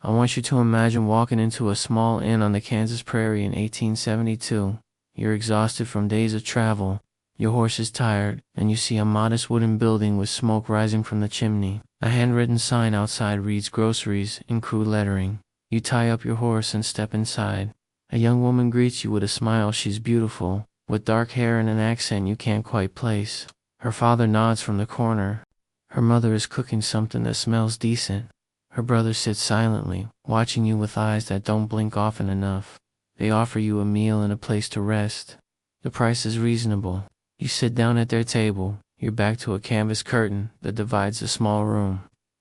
I want you to imagine walking into a small inn on the Kansas prairie in 1872. You're exhausted from days of travel. Your horse is tired, and you see a modest wooden building with smoke rising from the chimney. A handwritten sign outside reads groceries in crude lettering. You tie up your horse and step inside. A young woman greets you with a smile. She's beautiful, with dark hair and an accent you can't quite place. Her father nods from the corner. Her mother is cooking something that smells decent. Her brother sits silently, watching you with eyes that don't blink often enough. They offer you a meal and a place to rest. The price is reasonable. You sit down at their table, your back to a canvas curtain that divides the small room.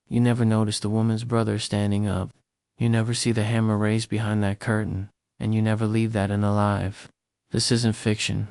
You never notice the woman's brother standing up. You never see the hammer raised behind that curtain, and you never leave that inn alive. This isn't fiction.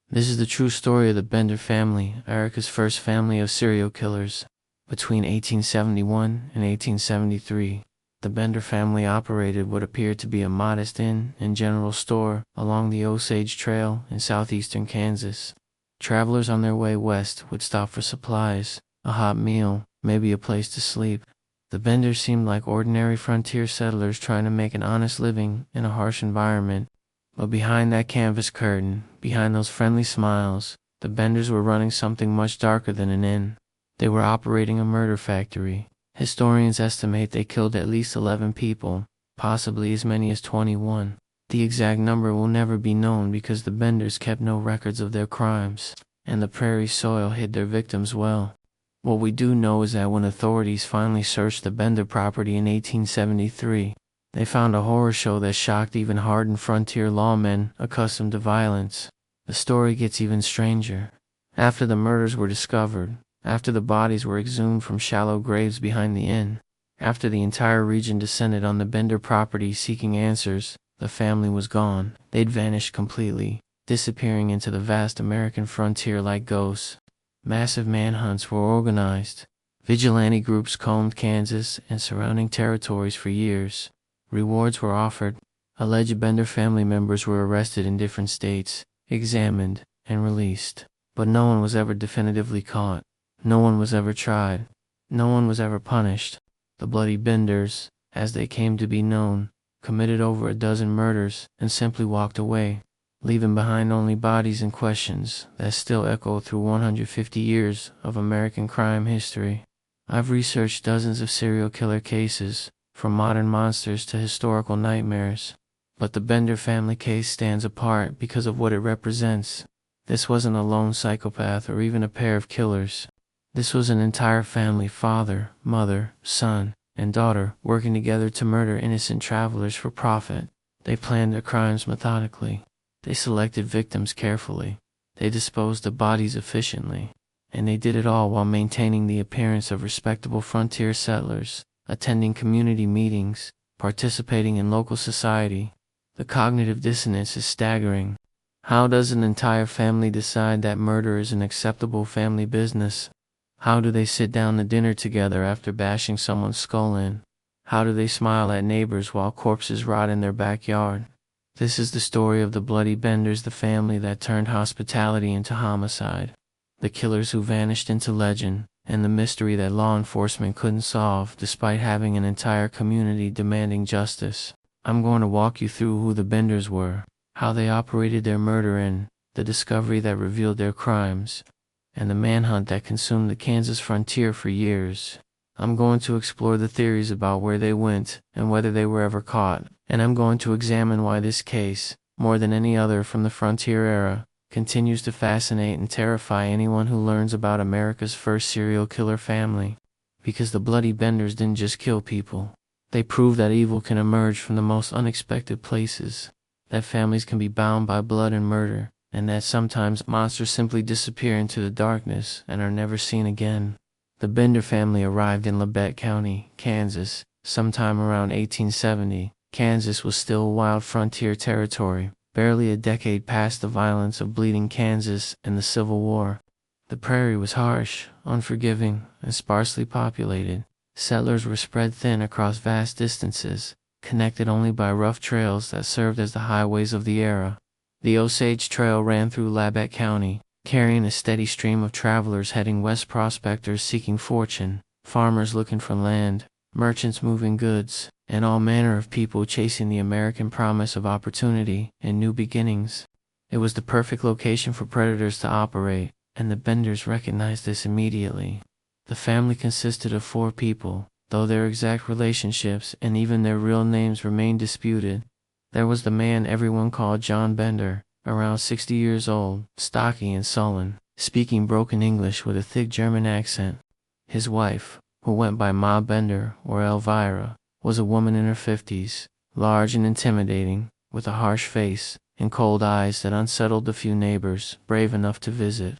This is the true story of the Bender family, America's first family of serial killers. Between 1871 and 1873, the Bender family operated what appeared to be a modest inn and general store along the Osage Trail in southeastern Kansas. Travelers on their way west would stop for supplies, a hot meal, maybe a place to sleep. The Benders seemed like ordinary frontier settlers trying to make an honest living in a harsh environment. But behind that canvas curtain, behind those friendly smiles, the Benders were running something much darker than an inn. They were operating a murder factory. Historians estimate they killed at least 11 people, possibly as many as 21. The exact number will never be known because the Benders kept no records of their crimes, and the prairie soil hid their victims well. What we do know is that when authorities finally searched the Bender property in 1873, they found a horror show that shocked even hardened frontier lawmen accustomed to violence. The story gets even stranger. After the murders were discovered, after the bodies were exhumed from shallow graves behind the inn, after the entire region descended on the Bender property seeking answers, the family was gone. They'd vanished completely, disappearing into the vast American frontier like ghosts. Massive manhunts were organized. Vigilante groups combed Kansas and surrounding territories for years. Rewards were offered. Alleged Bender family members were arrested in different states, examined, and released. But no one was ever definitively caught. No one was ever tried. No one was ever punished. The Bloody Benders, as they came to be known, committed over a dozen murders and simply walked away, leaving behind only bodies and questions that still echo through 150 years of American crime history. I've researched dozens of serial killer cases, from modern monsters to historical nightmares. But the Bender family case stands apart because of what it represents. This wasn't a lone psychopath or even a pair of killers. This was an entire family, father, mother, son, and daughter, working together to murder innocent travelers for profit. They planned their crimes methodically. They selected victims carefully. They disposed of bodies efficiently. And they did it all while maintaining the appearance of respectable frontier settlers, attending community meetings, participating in local society. The cognitive dissonance is staggering. How does an entire family decide that murder is an acceptable family business? How do they sit down to dinner together after bashing someone's skull in? How do they smile at neighbors while corpses rot in their backyard? This is the story of the Bloody Benders, the family that turned hospitality into homicide. The killers who vanished into legend, and the mystery that law enforcement couldn't solve despite having an entire community demanding justice. I'm going to walk you through who the Benders were, how they operated their murder inn, the discovery that revealed their crimes, and the manhunt that consumed the Kansas frontier for years. I'm going to explore the theories about where they went and whether they were ever caught, and I'm going to examine why this case, more than any other from the frontier era, continues to fascinate and terrify anyone who learns about America's first serial killer family. Because the Bloody Benders didn't just kill people. They proved that evil can emerge from the most unexpected places, that families can be bound by blood and murder, and that sometimes monsters simply disappear into the darkness and are never seen again. The Bender family arrived in Labette County, Kansas, sometime around 1870. Kansas was still a wild frontier territory, barely a decade past the violence of Bleeding Kansas and the Civil War. The prairie was harsh, unforgiving, and sparsely populated. Settlers were spread thin across vast distances, connected only by rough trails that served as the highways of the era. The Osage Trail ran through Labette County, carrying a steady stream of travelers heading west, prospectors seeking fortune, farmers looking for land, merchants moving goods. and all manner of people chasing the American promise of opportunity and new beginnings. It was the perfect location for predators to operate, and the Benders recognized this immediately. The family consisted of 4 people, though their exact relationships and even their real names remained disputed. There was the man everyone called John Bender, around 60 years old, stocky and sullen, speaking broken English with a thick German accent. His wife, who went by Ma Bender or Elvira, was a woman in her 50s, large and intimidating, with a harsh face and cold eyes that unsettled the few neighbors brave enough to visit.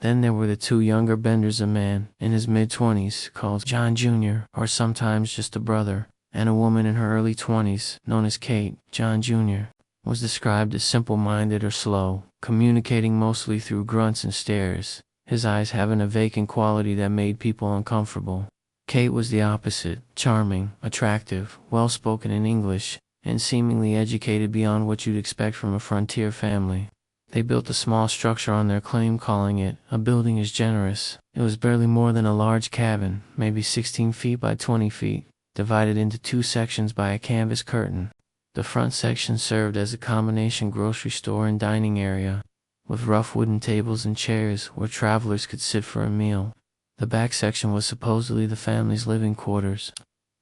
Then there were the 2 younger Benders, a man in his mid-20s called John Jr., or sometimes just a brother, and a woman in her early 20s known as Kate. John Jr. was described as simple-minded or slow, communicating mostly through grunts and stares, his eyes having a vacant quality that made people uncomfortable. Kate was the opposite, charming, attractive, well-spoken in English, and seemingly educated beyond what you'd expect from a frontier family. They built a small structure on their claim, calling it a building is generous. It was barely more than a large cabin, maybe 16 feet by 20 feet, divided into 2 sections by a canvas curtain. The front section served as a combination grocery store and dining area, with rough wooden tables and chairs where travelers could sit for a meal. The back section was supposedly the family's living quarters,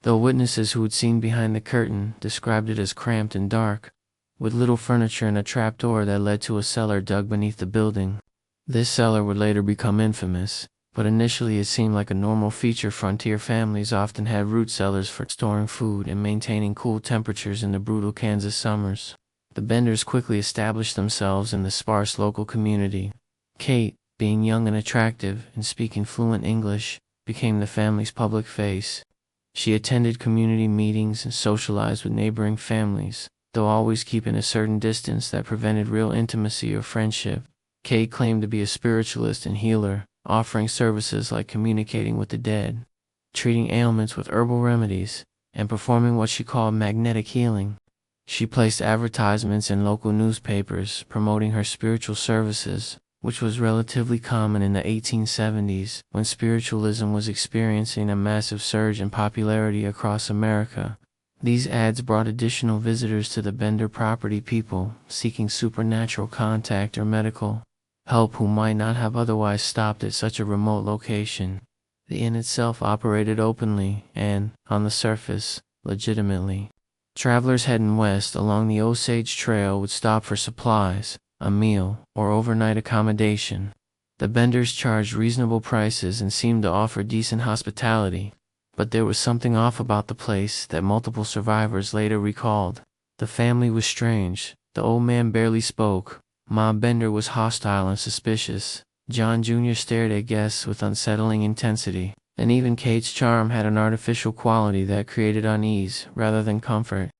though witnesses who had seen behind the curtain described it as cramped and dark, with little furniture and a trapdoor that led to a cellar dug beneath the building. This cellar would later become infamous, but initially it seemed like a normal feature. Frontier families often had root cellars for storing food and maintaining cool temperatures in the brutal Kansas summers. The Benders quickly established themselves in the sparse local community. Kate, being young and attractive and speaking fluent English, became the family's public face. She attended community meetings and socialized with neighboring families, though always keeping a certain distance that prevented real intimacy or friendship. Kate claimed to be a spiritualist and healer, offering services like communicating with the dead, treating ailments with herbal remedies, and performing what she called magnetic healing. She placed advertisements in local newspapers promoting her spiritual services, which was relatively common in the 1870s when spiritualism was experiencing a massive surge in popularity across America. These ads brought additional visitors to the Bender property, people seeking supernatural contact or medical help who might not have otherwise stopped at such a remote location. The inn itself operated openly and, on the surface, legitimately. Travelers heading west along the Osage Trail would stop for supplies, a meal, or overnight accommodation. The Benders charged reasonable prices and seemed to offer decent hospitality. But there was something off about the place that multiple survivors later recalled. The family was strange. The old man barely spoke. Ma Bender was hostile and suspicious. John Jr. stared at guests with unsettling intensity. And even Kate's charm had an artificial quality that created unease rather than comfort.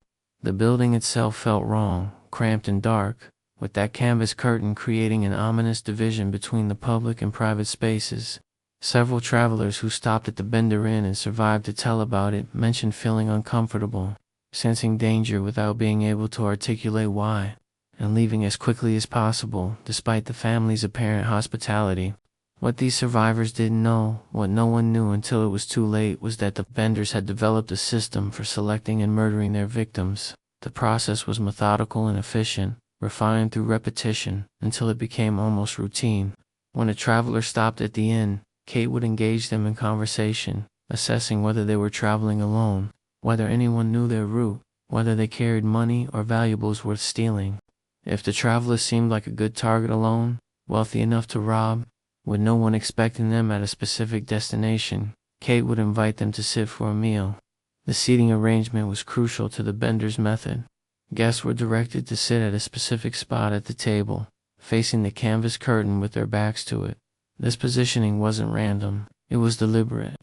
The building itself felt wrong, cramped and dark, with that canvas curtain creating an ominous division between the public and private spaces. Several travelers who stopped at the Bender Inn and survived to tell about it mentioned feeling uncomfortable, sensing danger without being able to articulate why, and leaving as quickly as possible despite the family's apparent hospitality. What these survivors didn't know, what no one knew until it was too late, was that the Benders had developed a system for selecting and murdering their victims. The process was methodical and efficient, refined through repetition until it became almost routine. When a traveler stopped at the inn, Kate would engage them in conversation, assessing whether they were traveling alone, whether anyone knew their route, whether they carried money or valuables worth stealing. If the traveler seemed like a good target alone, wealthy enough to rob, with no one expecting them at a specific destination, Kate would invite them to sit for a meal. The seating arrangement was crucial to the Benders' method. Guests were directed to sit at a specific spot at the table, facing the canvas curtain with their backs to it. This positioning wasn't random, it was deliberate.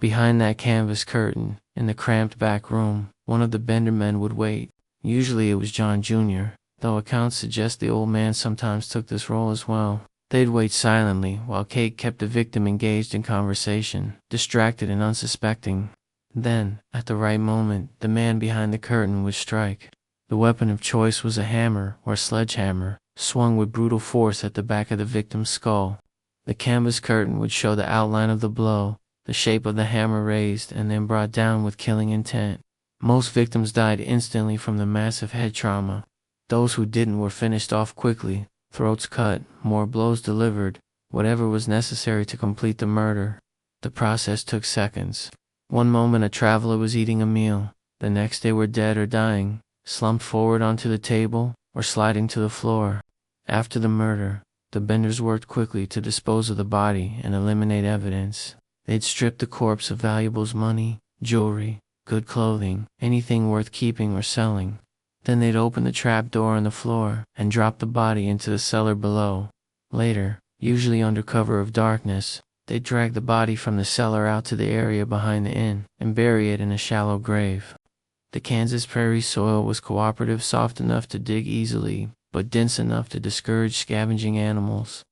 Behind that canvas curtain, in the cramped back room, one of the Bender men would wait. Usually it was John Jr., though accounts suggest the old man sometimes took this role as well. They'd wait silently while Kate kept the victim engaged in conversation, distracted and unsuspecting. Then, at the right moment, the man behind the curtain would strike. The weapon of choice was a hammer or sledgehammer, swung with brutal force at the back of the victim's skull. The canvas curtain would show the outline of the blow, the shape of the hammer raised and then brought down with killing intent. Most victims died instantly from the massive head trauma. Those who didn't were finished off quickly, throats cut, more blows delivered, whatever was necessary to complete the murder. The process took seconds. One moment a traveler was eating a meal, the next they were dead or dying, slumped forward onto the table, or sliding to the floor. After the murder, the benders worked quickly to dispose of the body and eliminate evidence. They'd strip the corpse of valuables, money, jewelry, good clothing, anything worth keeping or selling. Then they'd open the trap door in the floor and drop the body into the cellar below. Later, usually under cover of darkness, they'd drag the body from the cellar out to the area behind the inn and bury it in a shallow grave. The Kansas prairie soil was cooperative, soft enough to dig easily, but dense enough to discourage scavenging animals.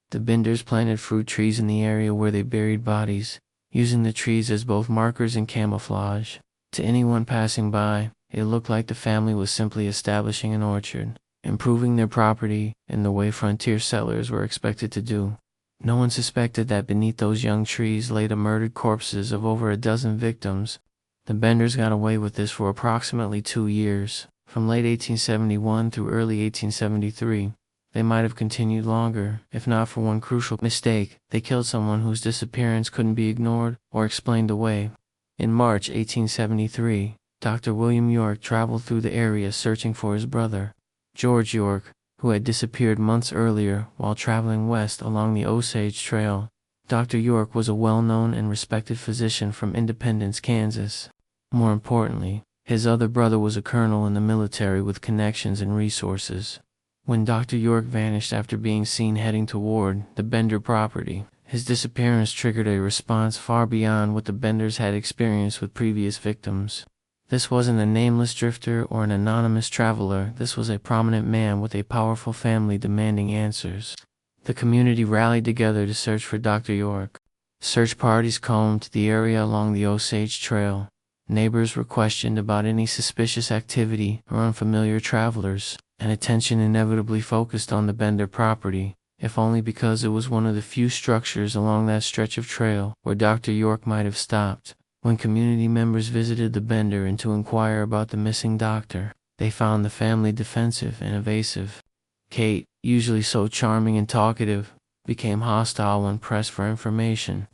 The benders planted fruit trees in the area where they buried bodies, using the trees as both markers and camouflage. To anyone passing by, it looked like the family was simply establishing an orchard, improving their property in the way frontier settlers were expected to do. No one suspected that beneath those young trees lay the murdered corpses of over a dozen victims. The benders got away with this for approximately 2 years, from late 1871 through early 1873. They might have continued longer, if not for one crucial mistake. They killed someone whose disappearance couldn't be ignored or explained away. In March 1873, Dr. William York traveled through the area searching for his brother, George York, who had disappeared months earlier while traveling west along the Osage Trail. Dr. York was a well-known and respected physician from Independence, Kansas. More importantly, his other brother was a colonel in the military with connections and resources. When Dr. York vanished after being seen heading toward the Bender property, his disappearance triggered a response far beyond what the Benders had experienced with previous victims. This wasn't a nameless drifter or an anonymous traveler. This was a prominent man with a powerful family demanding answers. The community rallied together to search for Dr. York. Search parties combed the area along the Osage Trail. Neighbors were questioned about any suspicious activity or unfamiliar travelers, and attention inevitably focused on the Bender property, if only because it was one of the few structures along that stretch of trail where Dr. York might have stopped. When community members visited the Bender and to inquire about the missing doctor, they found the family defensive and evasive. Kate, usually so charming and talkative, became hostile when pressed for information.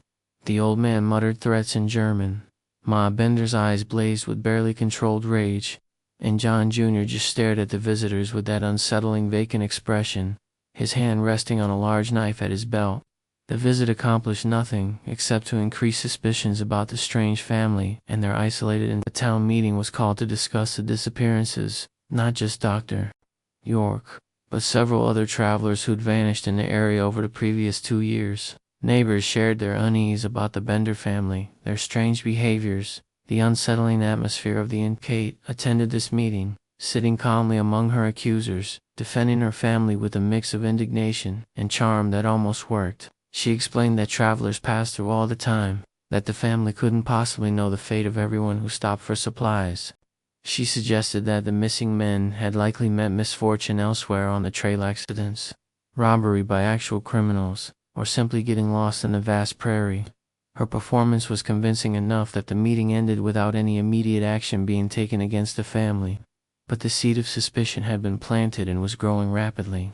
The old man muttered threats in German. Ma Bender's eyes blazed with barely controlled rage, and John Jr. just stared at the visitors with that unsettling vacant expression, his hand resting on a large knife at his belt. The visit accomplished nothing except to increase suspicions about the strange family and their isolated, and a town meeting was called to discuss the disappearances, not just Dr. York, but several other travelers who'd vanished in the area over the previous 2 years. Neighbors shared their unease about the Bender family, their strange behaviors, the unsettling atmosphere of the inn. Kate attended this meeting, sitting calmly among her accusers, defending her family with a mix of indignation and charm that almost worked. She explained that travelers passed through all the time, that the family couldn't possibly know the fate of everyone who stopped for supplies. She suggested that the missing men had likely met misfortune elsewhere on the trail, accidents, robbery by actual criminals, or simply getting lost in the vast prairie. Her performance was convincing enough that the meeting ended without any immediate action being taken against the family. But the seed of suspicion had been planted and was growing rapidly.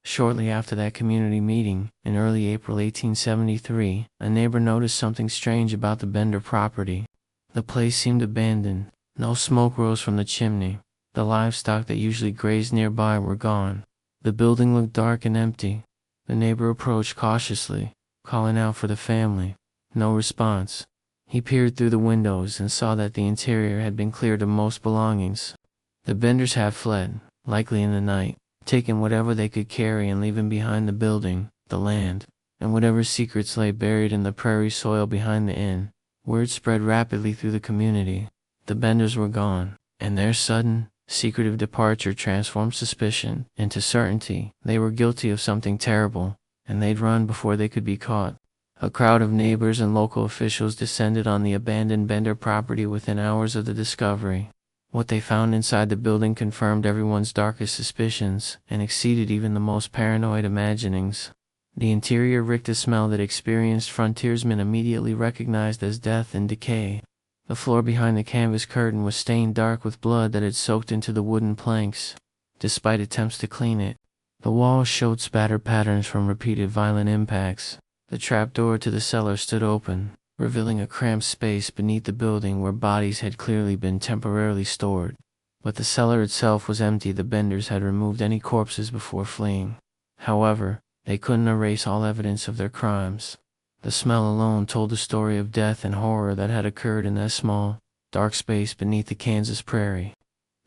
Shortly after that community meeting, in early April 1873, a neighbor noticed something strange about the Bender property. The place seemed abandoned. No smoke rose from the chimney. The livestock that usually grazed nearby were gone. The building looked dark and empty. The neighbor approached cautiously, calling out for the family. No response. He peered through the windows and saw that the interior had been cleared of most belongings. The Benders had fled, likely in the night, taking whatever they could carry and leaving behind the building, the land, and whatever secrets lay buried in the prairie soil behind the inn. Word spread rapidly through the community. The Benders were gone, and their sudden, secretive departure transformed suspicion into certainty. They were guilty of something terrible, and they'd run before they could be caught. A crowd of neighbors and local officials descended on the abandoned Bender property within hours of the discovery. What they found inside the building confirmed everyone's darkest suspicions and exceeded even the most paranoid imaginings. The interior reeked a smell that experienced frontiersmen immediately recognized as death and decay. The floor behind the canvas curtain was stained dark with blood that had soaked into the wooden planks, despite attempts to clean it. The walls showed spattered patterns from repeated violent impacts. The trapdoor to the cellar stood open, revealing a cramped space beneath the building where bodies had clearly been temporarily stored. But the cellar itself was empty. The Benders had removed any corpses before fleeing. However, they couldn't erase all evidence of their crimes. The smell alone told a story of death and horror that had occurred in that small, dark space beneath the Kansas prairie.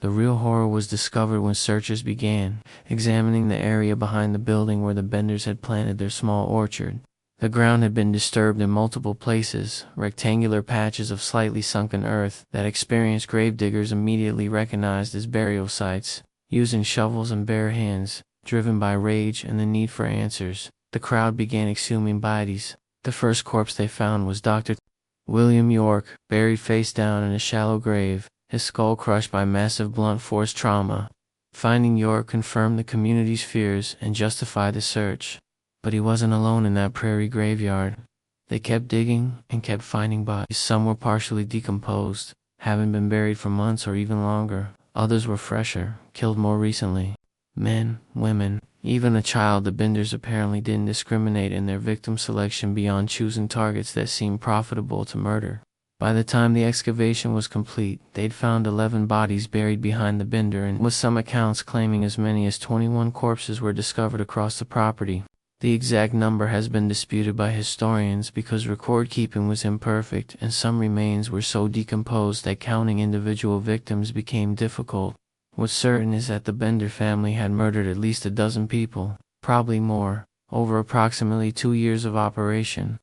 The real horror was discovered when searchers began examining the area behind the building where the Benders had planted their small orchard. The ground had been disturbed in multiple places, rectangular patches of slightly sunken earth that experienced gravediggers immediately recognized as burial sites. Using shovels and bare hands, driven by rage and the need for answers, the crowd began exhuming bodies. The first corpse they found was Dr. William York, buried face down in a shallow grave, his skull crushed by massive blunt force trauma. Finding York confirmed the community's fears and justified the search. But he wasn't alone in that prairie graveyard. They kept digging and kept finding bodies. Some were partially decomposed, having been buried for months or even longer. Others were fresher, killed more recently. Men, women, even a child. The Benders apparently didn't discriminate in their victim selection beyond choosing targets that seemed profitable to murder. By the time the excavation was complete, they'd found 11 bodies buried behind the Bender, and with some accounts claiming as many as 21 corpses were discovered across the property. The exact number has been disputed by historians because record keeping was imperfect and some remains were so decomposed that counting individual victims became difficult. What's certain is that the Bender family had murdered at least a dozen people, probably more, over approximately 2 years of operation.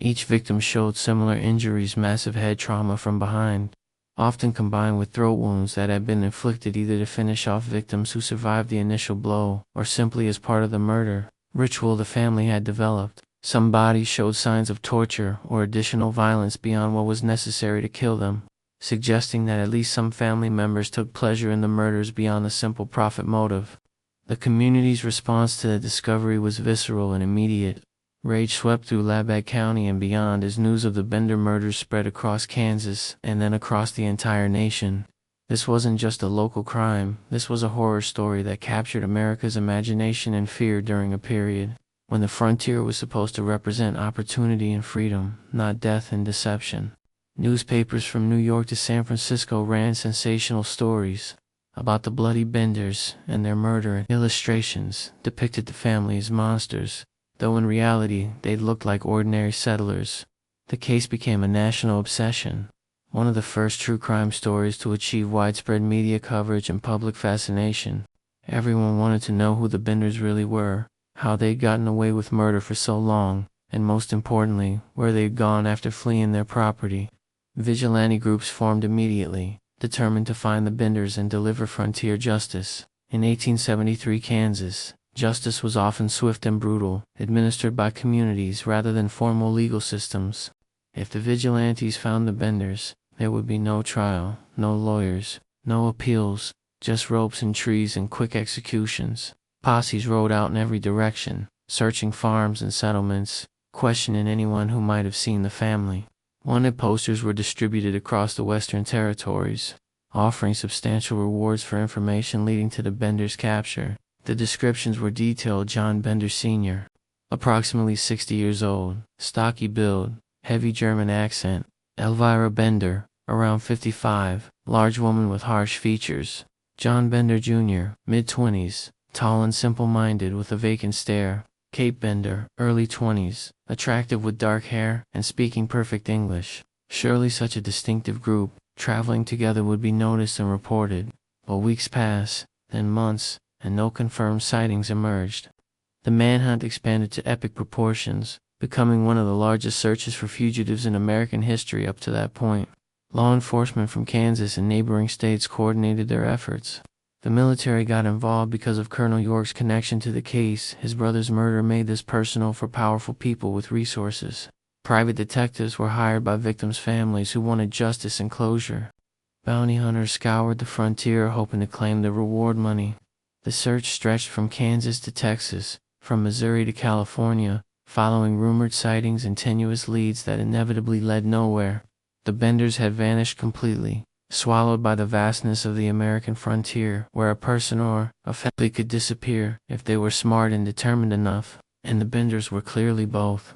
Each victim showed similar injuries: massive head trauma from behind, often combined with throat wounds that had been inflicted either to finish off victims who survived the initial blow or simply as part of the murder ritual the family had developed. Some bodies showed signs of torture or additional violence beyond what was necessary to kill them, suggesting that at least some family members took pleasure in the murders beyond the simple profit motive. The community's response to the discovery was visceral and immediate. Rage swept through Labad County and beyond as news of the Bender murders spread across Kansas and then across the entire nation. This wasn't just a local crime, this was a horror story that captured America's imagination and fear during a period when the frontier was supposed to represent opportunity and freedom, not death and deception. Newspapers from New York to San Francisco ran sensational stories about the bloody Benders and their murder. Illustrations depicted the family as monsters, though in reality they'd looked like ordinary settlers. The case became a national obsession, one of the first true crime stories to achieve widespread media coverage and public fascination. Everyone wanted to know who the Benders really were, how they'd gotten away with murder for so long, and most importantly, where they'd gone after fleeing their property. Vigilante groups formed immediately, determined to find the Benders and deliver frontier justice. In 1873 Kansas, justice was often swift and brutal, administered by communities rather than formal legal systems. If the vigilantes found the Benders, there would be no trial, no lawyers, no appeals, just ropes and trees and quick executions. Posses rode out in every direction, searching farms and settlements, questioning anyone who might have seen the family. Wanted posters were distributed across the Western territories, offering substantial rewards for information leading to the Benders' capture. The descriptions were detailed: John Bender Sr., approximately 60 years old, stocky build, heavy German accent. Elvira Bender, around 55, large woman with harsh features. John Bender Jr., mid-20s, tall and simple-minded with a vacant stare. Kate Bender, early 20s, attractive with dark hair and speaking perfect English. Surely such a distinctive group, traveling together, would be noticed and reported. But weeks passed, then months, and no confirmed sightings emerged. The manhunt expanded to epic proportions, becoming one of the largest searches for fugitives in American history up to that point. Law enforcement from Kansas and neighboring states coordinated their efforts. The military got involved because of Colonel York's connection to the case. His brother's murder made this personal for powerful people with resources. Private detectives were hired by victims' families who wanted justice and closure. Bounty hunters scoured the frontier hoping to claim the reward money. The search stretched from Kansas to Texas, from Missouri to California, following rumored sightings and tenuous leads that inevitably led nowhere. The Benders had vanished completely, swallowed by the vastness of the American frontier, where a person or a family could disappear if they were smart and determined enough, and the Benders were clearly both.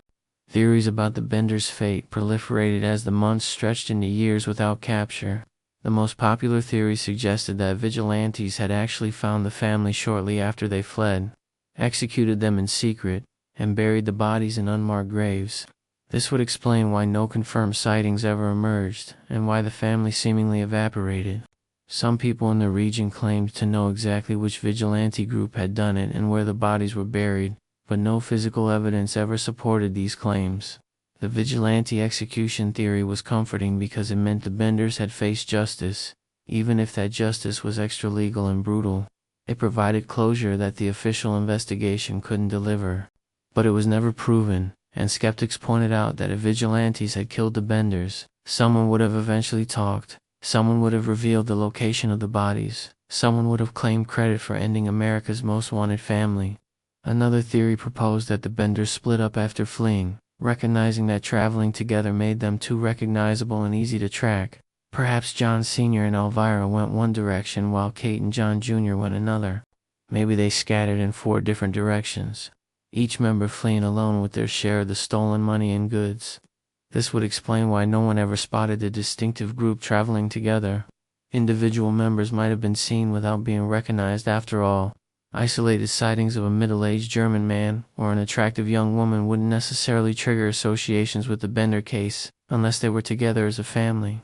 Theories about the Benders' fate proliferated as the months stretched into years without capture. The most popular theory suggested that vigilantes had actually found the family shortly after they fled, executed them in secret, and buried the bodies in unmarked graves. This would explain why no confirmed sightings ever emerged, and why the family seemingly evaporated. Some people in the region claimed to know exactly which vigilante group had done it and where the bodies were buried, but no physical evidence ever supported these claims. The vigilante execution theory was comforting because it meant the Benders had faced justice, even if that justice was extra-legal and brutal. It provided closure that the official investigation couldn't deliver. But it was never proven, and skeptics pointed out that if vigilantes had killed the Benders, someone would have eventually talked, someone would have revealed the location of the bodies, someone would have claimed credit for ending America's most wanted family. Another theory proposed that the Benders split up after fleeing, recognizing that traveling together made them too recognizable and easy to track. Perhaps John Sr. and Elvira went one direction while Kate and John Jr. went another. Maybe they scattered in 4 different directions, each member fleeing alone with their share of the stolen money and goods. This would explain why no one ever spotted the distinctive group traveling together. Individual members might have been seen without being recognized after all. Isolated sightings of a middle-aged German man or an attractive young woman wouldn't necessarily trigger associations with the Bender case unless they were together as a family.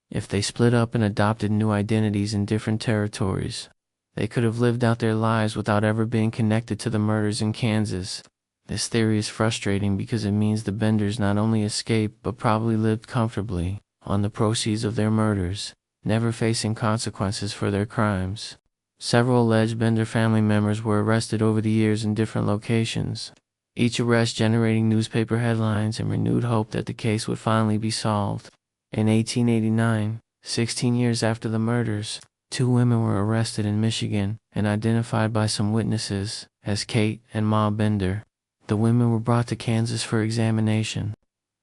If they split up and adopted new identities in different territories, they could have lived out their lives without ever being connected to the murders in Kansas. This theory is frustrating because it means the Benders not only escaped but probably lived comfortably on the proceeds of their murders, never facing consequences for their crimes. Several alleged Bender family members were arrested over the years in different locations, each arrest generating newspaper headlines and renewed hope that the case would finally be solved. In 1889, 16 years after the murders, 2 women were arrested in Michigan and identified by some witnesses as Kate and Ma Bender. The women were brought to Kansas for examination.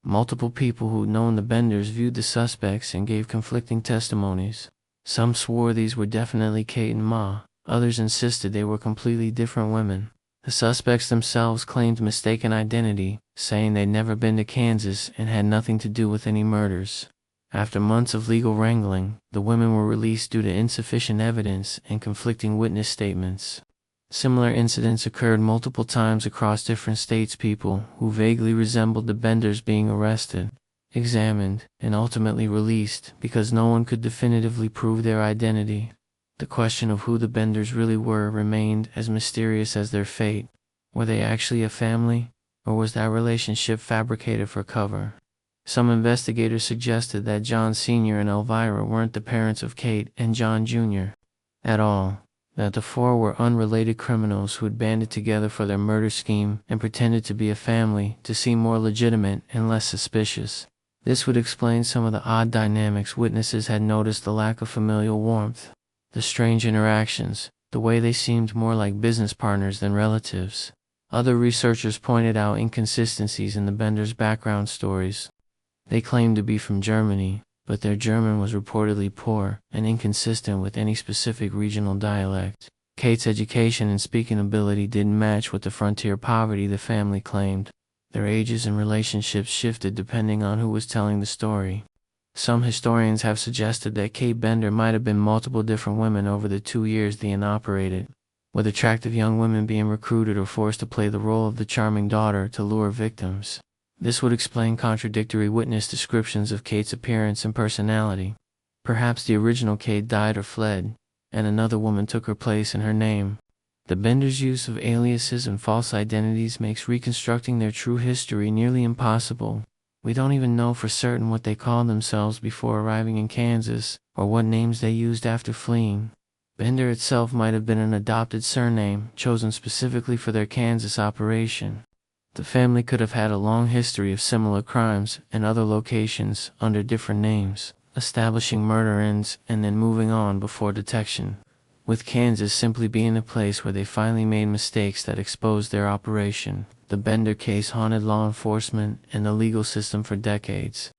Multiple people who'd known the Benders viewed the suspects and gave conflicting testimonies. Some swore these were definitely Kate and Ma, others insisted they were completely different women. The suspects themselves claimed mistaken identity, saying they'd never been to Kansas and had nothing to do with any murders. After months of legal wrangling, the women were released due to insufficient evidence and conflicting witness statements. Similar incidents occurred multiple times across different states. People who vaguely resembled the Benders being arrested, examined, and ultimately released because no one could definitively prove their identity. The question of who the Benders really were remained as mysterious as their fate. Were they actually a family, or was that relationship fabricated for cover? Some investigators suggested that John Sr. and Elvira weren't the parents of Kate and John Jr. at all, that the 4 were unrelated criminals who had banded together for their murder scheme and pretended to be a family to seem more legitimate and less suspicious. This would explain some of the odd dynamics. Witnesses had noticed the lack of familial warmth, the strange interactions, the way they seemed more like business partners than relatives. Other researchers pointed out inconsistencies in the Benders' background stories. They claimed to be from Germany, but their German was reportedly poor and inconsistent with any specific regional dialect. Kate's education and speaking ability didn't match with the frontier poverty the family claimed. Their ages and relationships shifted depending on who was telling the story. Some historians have suggested that Kate Bender might have been multiple different women over the 2 years the inn operated, with attractive young women being recruited or forced to play the role of the charming daughter to lure victims. This would explain contradictory witness descriptions of Kate's appearance and personality. Perhaps the original Kate died or fled, and another woman took her place in her name. The Benders' use of aliases and false identities makes reconstructing their true history nearly impossible. We don't even know for certain what they called themselves before arriving in Kansas, or what names they used after fleeing. Bender itself might have been an adopted surname, chosen specifically for their Kansas operation. The family could have had a long history of similar crimes in other locations under different names, establishing murder ends and then moving on before detection, with Kansas simply being the place where they finally made mistakes that exposed their operation. The Bender case haunted law enforcement and the legal system for decades.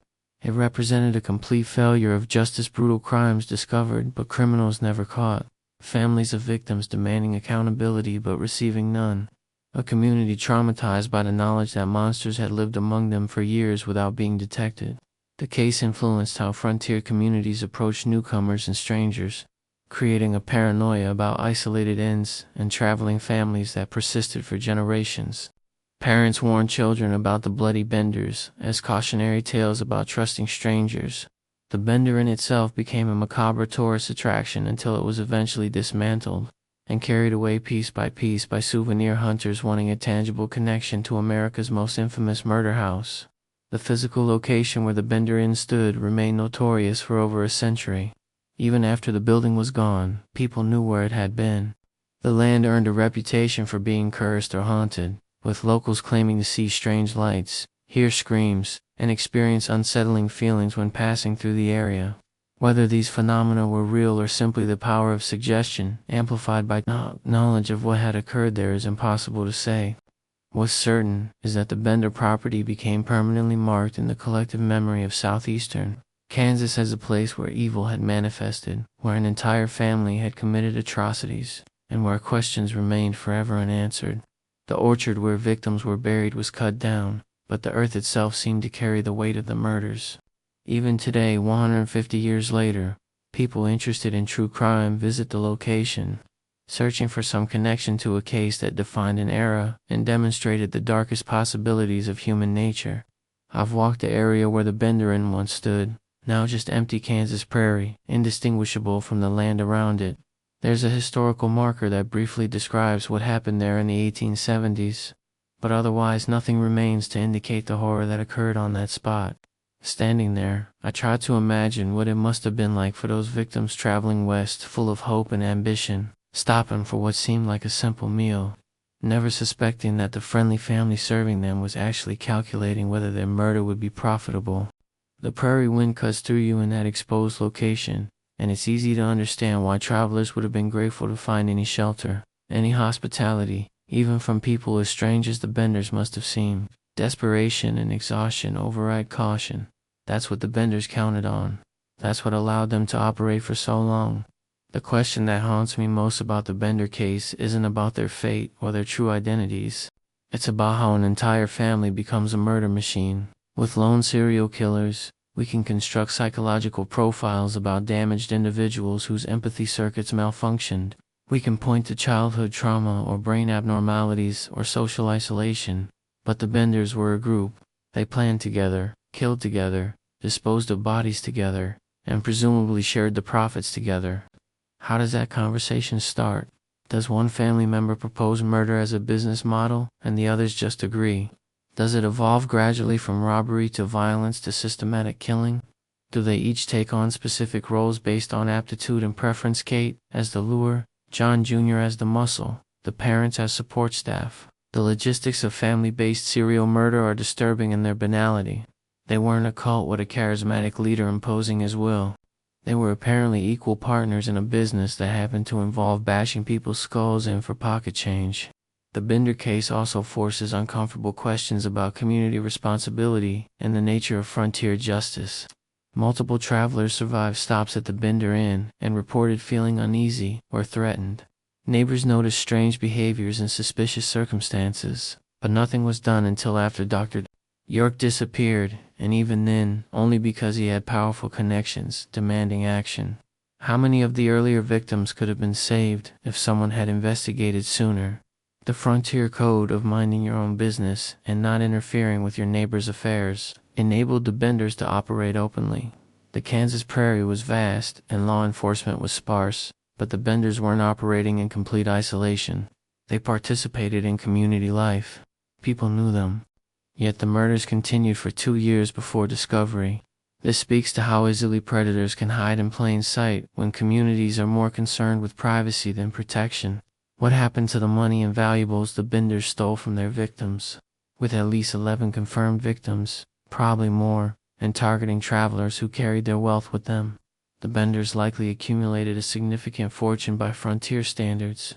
It represented a complete failure of justice, brutal crimes discovered but criminals never caught, families of victims demanding accountability but receiving none, a community traumatized by the knowledge that monsters had lived among them for years without being detected. The case influenced how frontier communities approached newcomers and strangers, creating a paranoia about isolated ends and traveling families that persisted for generations. Parents warned children about the bloody benders as cautionary tales about trusting strangers. The bender in itself became a macabre tourist attraction until it was eventually dismantled and carried away piece by souvenir hunters wanting a tangible connection to America's most infamous murder house. The physical location where the Bender Inn stood remained notorious for over a century. Even after the building was gone, people knew where it had been. The land earned a reputation for being cursed or haunted, with locals claiming to see strange lights, hear screams, and experience unsettling feelings when passing through the area. Whether these phenomena were real or simply the power of suggestion, amplified by knowledge of what had occurred there, is impossible to say. What's certain is that the Bender property became permanently marked in the collective memory of southeastern Kansas as a place where evil had manifested, where an entire family had committed atrocities, and where questions remained forever unanswered. The orchard where victims were buried was cut down, but the earth itself seemed to carry the weight of the murders. Even today, 150 years later, people interested in true crime visit the location, searching for some connection to a case that defined an era and demonstrated the darkest possibilities of human nature. I've walked the area where the Bender Inn once stood, now just empty Kansas prairie, indistinguishable from the land around it. There's a historical marker that briefly describes what happened there in the 1870s, but otherwise nothing remains to indicate the horror that occurred on that spot. Standing there, I tried to imagine what it must have been like for those victims traveling west full of hope and ambition, stopping for what seemed like a simple meal, never suspecting that the friendly family serving them was actually calculating whether their murder would be profitable. The prairie wind cuts through you in that exposed location, and it's easy to understand why travelers would have been grateful to find any shelter, any hospitality, even from people as strange as the Benders must have seemed. Desperation and exhaustion override caution. That's what the Benders counted on. That's what allowed them to operate for so long. The question that haunts me most about the Bender case isn't about their fate or their true identities. It's about how an entire family becomes a murder machine. With lone serial killers, we can construct psychological profiles about damaged individuals whose empathy circuits malfunctioned. We can point to childhood trauma or brain abnormalities or social isolation. But the Benders were a group. They planned together, killed together, disposed of bodies together, and presumably shared the profits together. How does that conversation start? Does one family member propose murder as a business model, and the others just agree? Does it evolve gradually from robbery to violence to systematic killing? Do they each take on specific roles based on aptitude and preference? Kate as the lure, John Jr. as the muscle, the parents as support staff. The logistics of family-based serial murder are disturbing in their banality. They weren't a cult with a charismatic leader imposing his will. They were apparently equal partners in a business that happened to involve bashing people's skulls in for pocket change. The Bender case also forces uncomfortable questions about community responsibility and the nature of frontier justice. Multiple travelers survived stops at the Bender Inn and reported feeling uneasy or threatened. Neighbors noticed strange behaviors and suspicious circumstances, but nothing was done until after Dr. York disappeared, and even then, only because he had powerful connections demanding action. How many of the earlier victims could have been saved if someone had investigated sooner? The frontier code of minding your own business and not interfering with your neighbor's affairs enabled the Benders to operate openly. The Kansas prairie was vast and law enforcement was sparse, but the Benders weren't operating in complete isolation. They participated in community life. People knew them. Yet the murders continued for 2 years before discovery. This speaks to how easily predators can hide in plain sight when communities are more concerned with privacy than protection. What happened to the money and valuables the Benders stole from their victims? With at least 11 confirmed victims, probably more, and targeting travelers who carried their wealth with them, the Benders likely accumulated a significant fortune by frontier standards.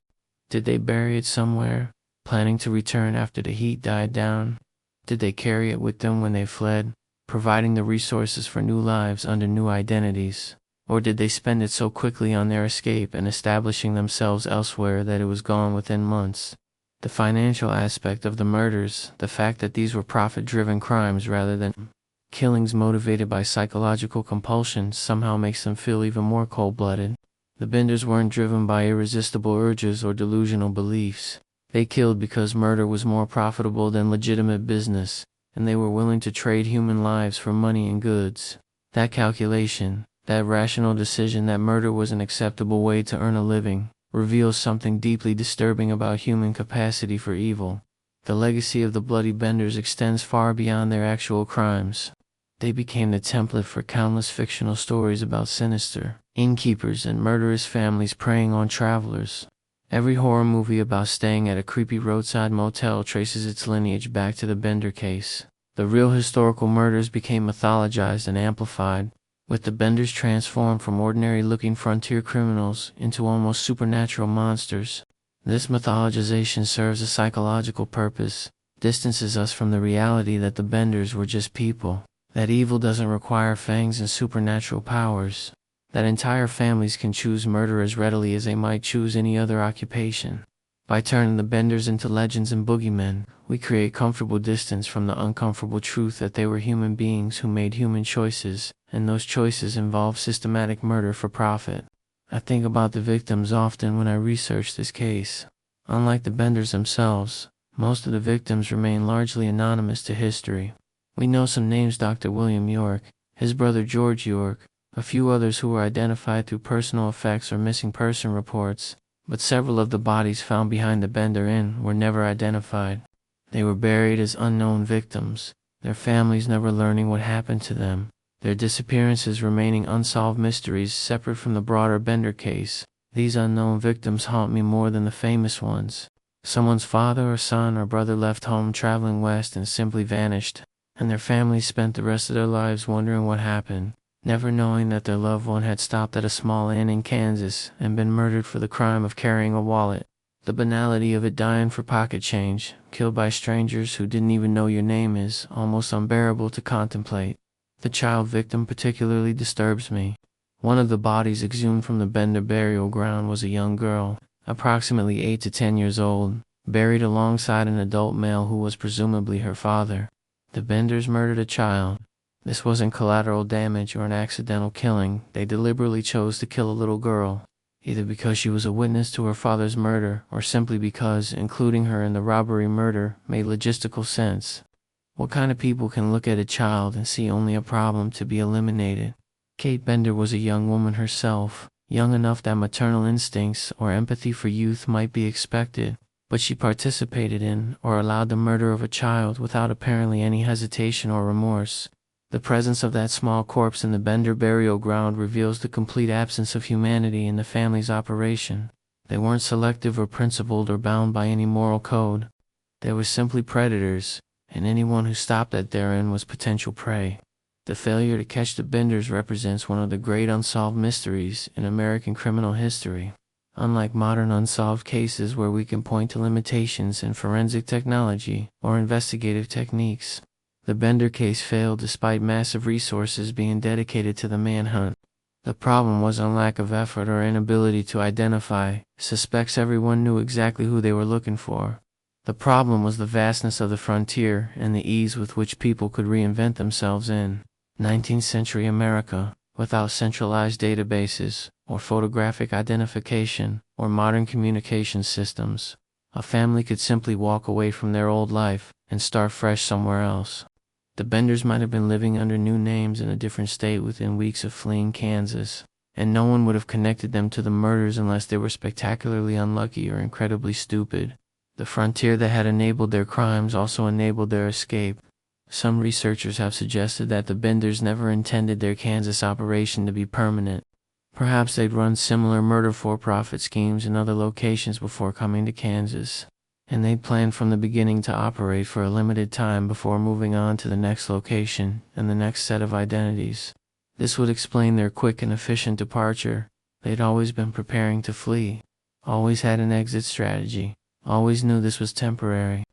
Did they bury it somewhere, planning to return after the heat died down? Did they carry it with them when they fled, providing the resources for new lives under new identities? Or did they spend it so quickly on their escape and establishing themselves elsewhere that it was gone within months? The financial aspect of the murders, the fact that these were profit-driven crimes rather than killings motivated by psychological compulsion, somehow makes them feel even more cold-blooded. The Benders weren't driven by irresistible urges or delusional beliefs. They killed because murder was more profitable than legitimate business, and they were willing to trade human lives for money and goods. That calculation, that rational decision that murder was an acceptable way to earn a living, reveals something deeply disturbing about human capacity for evil. The legacy of the Bloody Benders extends far beyond their actual crimes. They became the template for countless fictional stories about sinister innkeepers and murderous families preying on travelers. Every horror movie about staying at a creepy roadside motel traces its lineage back to the Bender case. The real historical murders became mythologized and amplified, with the Benders transformed from ordinary-looking frontier criminals into almost supernatural monsters. This mythologization serves a psychological purpose, distances us from the reality that the Benders were just people, that evil doesn't require fangs and supernatural powers, that entire families can choose murder as readily as they might choose any other occupation. By turning the Benders into legends and boogeymen, we create comfortable distance from the uncomfortable truth that they were human beings who made human choices, and those choices involve systematic murder for profit. I think about the victims often when I research this case. Unlike the Benders themselves, most of the victims remain largely anonymous to history. We know some names: Dr. William York, his brother George York, a few others who were identified through personal effects or missing person reports, but several of the bodies found behind the Bender Inn were never identified. They were buried as unknown victims, their families never learning what happened to them, their disappearances remaining unsolved mysteries separate from the broader Bender case. These unknown victims haunt me more than the famous ones. Someone's father or son or brother left home traveling west and simply vanished, and their families spent the rest of their lives wondering what happened, never knowing that their loved one had stopped at a small inn in Kansas and been murdered for the crime of carrying a wallet. The banality of it, dying for pocket change, killed by strangers who didn't even know your name, is almost unbearable to contemplate. The child victim particularly disturbs me. One of the bodies exhumed from the Bender burial ground was a young girl, approximately 8 to 10 years old, buried alongside an adult male who was presumably her father. The Benders murdered a child. This wasn't collateral damage or an accidental killing. They deliberately chose to kill a little girl, either because she was a witness to her father's murder or simply because including her in the robbery murder made logistical sense. What kind of people can look at a child and see only a problem to be eliminated? Kate Bender was a young woman herself, young enough that maternal instincts or empathy for youth might be expected, but she participated in or allowed the murder of a child without apparently any hesitation or remorse. The presence of that small corpse in the Bender burial ground reveals the complete absence of humanity in the family's operation. They weren't selective or principled or bound by any moral code. They were simply predators, and anyone who stopped at their end was potential prey. The failure to catch the Benders represents one of the great unsolved mysteries in American criminal history. Unlike modern unsolved cases where we can point to limitations in forensic technology or investigative techniques, the Bender case failed despite massive resources being dedicated to the manhunt. The problem wasn't lack of effort or inability to identify suspects. Everyone knew exactly who they were looking for. The problem was the vastness of the frontier and the ease with which people could reinvent themselves in 19th century America, without centralized databases, or photographic identification, or modern communication systems. A family could simply walk away from their old life and start fresh somewhere else. The Benders might have been living under new names in a different state within weeks of fleeing Kansas, and no one would have connected them to the murders unless they were spectacularly unlucky or incredibly stupid. The frontier that had enabled their crimes also enabled their escape. Some researchers have suggested that the Benders never intended their Kansas operation to be permanent. Perhaps they'd run similar murder for-profit schemes in other locations before coming to Kansas, and they'd planned from the beginning to operate for a limited time before moving on to the next location and the next set of identities. This would explain their quick and efficient departure. They'd always been preparing to flee, always had an exit strategy, always knew this was temporary.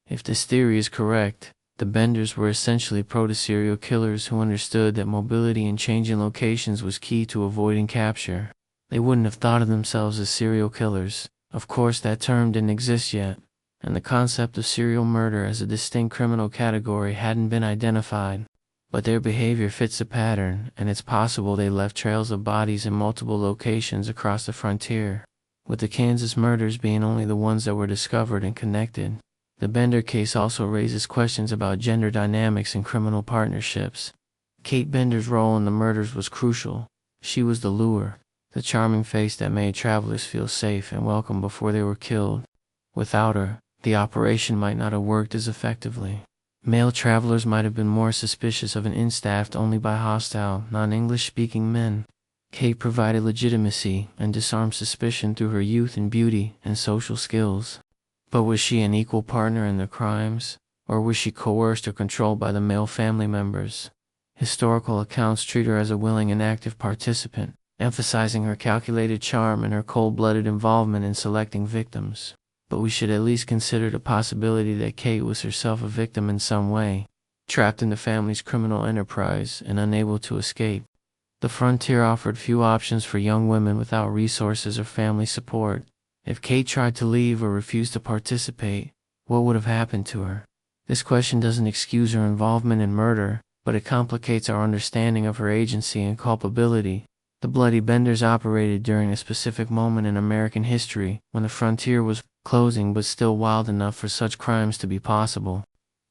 If this theory is correct, The Benders were essentially proto-serial killers who understood that mobility and changing locations was key to avoiding capture. They wouldn't have thought of themselves as serial killers. Of course, that term didn't exist yet, and the concept of serial murder as a distinct criminal category hadn't been identified. But their behavior fits the pattern, and it's possible they left trails of bodies in multiple locations across the frontier, with the Kansas murders being only the ones that were discovered and connected. The Bender case also raises questions about gender dynamics in criminal partnerships. Kate Bender's role in the murders was crucial. She was the lure, the charming face that made travelers feel safe and welcome before they were killed. Without her, the operation might not have worked as effectively. Male travelers might have been more suspicious of an inn staffed only by hostile, non-English-speaking men. Kate provided legitimacy and disarmed suspicion through her youth and beauty and social skills. But was she an equal partner in the crimes, or was she coerced or controlled by the male family members? Historical accounts treat her as a willing and active participant, emphasizing her calculated charm and her cold-blooded involvement in selecting victims. But we should at least consider the possibility that Kate was herself a victim in some way, trapped in the family's criminal enterprise and unable to escape. The frontier offered few options for young women without resources or family support. If Kate tried to leave or refused to participate, what would have happened to her? This question doesn't excuse her involvement in murder, but it complicates our understanding of her agency and culpability. The Bloody Benders operated during a specific moment in American history when the frontier was closing but still wild enough for such crimes to be possible.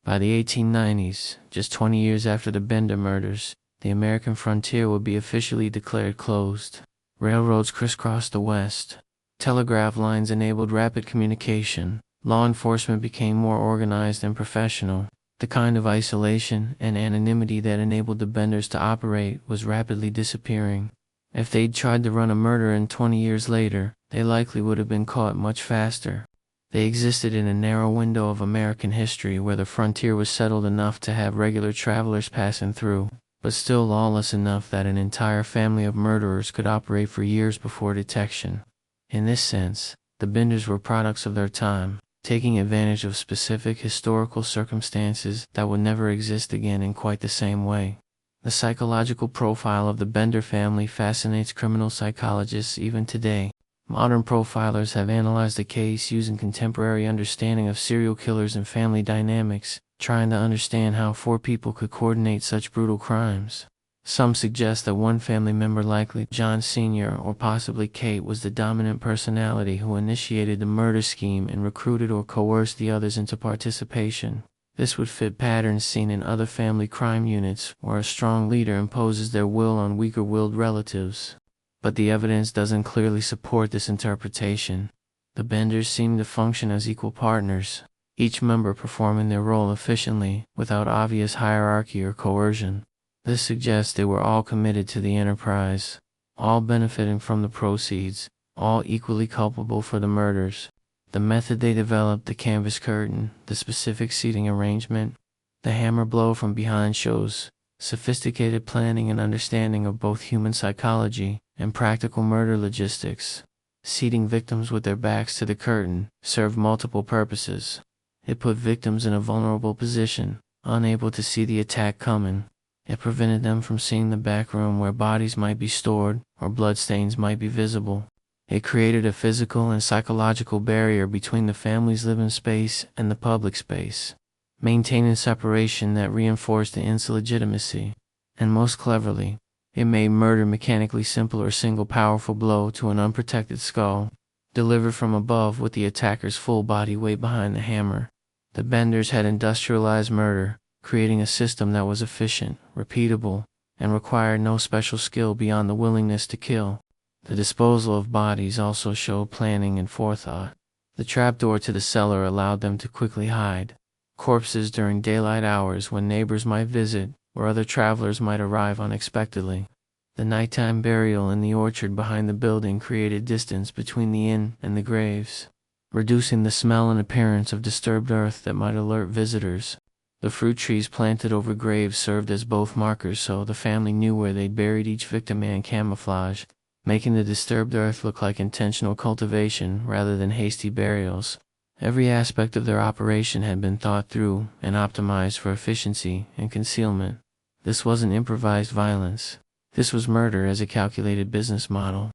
By the 1890s, just 20 years after the Bender murders, the American frontier would be officially declared closed. Railroads crisscrossed the West. Telegraph lines enabled rapid communication. Law enforcement became more organized and professional. The kind of isolation and anonymity that enabled the Benders to operate was rapidly disappearing. If they'd tried to run a murder in 20 years later, they likely would have been caught much faster. They existed in a narrow window of American history where the frontier was settled enough to have regular travelers passing through, but still lawless enough that an entire family of murderers could operate for years before detection. In this sense, the Benders were products of their time, taking advantage of specific historical circumstances that would never exist again in quite the same way. The psychological profile of the Bender family fascinates criminal psychologists even today. Modern profilers have analyzed the case using contemporary understanding of serial killers and family dynamics, trying to understand how four people could coordinate such brutal crimes. Some suggest that one family member, likely John Sr. or possibly Kate, was the dominant personality who initiated the murder scheme and recruited or coerced the others into participation. This would fit patterns seen in other family crime units where a strong leader imposes their will on weaker-willed relatives. But the evidence doesn't clearly support this interpretation. The Benders seem to function as equal partners, each member performing their role efficiently without obvious hierarchy or coercion. This suggests they were all committed to the enterprise, all benefiting from the proceeds, all equally culpable for the murders. The method they developed, the canvas curtain, the specific seating arrangement, the hammer blow from behind, shows sophisticated planning and understanding of both human psychology and practical murder logistics. Seating victims with their backs to the curtain served multiple purposes. It put victims in a vulnerable position, unable to see the attack coming. It prevented them from seeing the back room where bodies might be stored or bloodstains might be visible. It created a physical and psychological barrier between the family's living space and the public space, maintaining separation that reinforced the inn's legitimacy. And most cleverly, it made murder mechanically simple. A single powerful blow to an unprotected skull, delivered from above with the attacker's full body weight behind the hammer. The Benders had industrialized murder, creating a system that was efficient, repeatable, and required no special skill beyond the willingness to kill. The disposal of bodies also showed planning and forethought. The trapdoor to the cellar allowed them to quickly hide corpses during daylight hours when neighbors might visit or other travelers might arrive unexpectedly. The nighttime burial in the orchard behind the building created distance between the inn and the graves, reducing the smell and appearance of disturbed earth that might alert visitors. The fruit trees planted over graves served as both markers so the family knew where they'd buried each victim and camouflage, making the disturbed earth look like intentional cultivation rather than hasty burials. Every aspect of their operation had been thought through and optimized for efficiency and concealment. This wasn't improvised violence. This was murder as a calculated business model.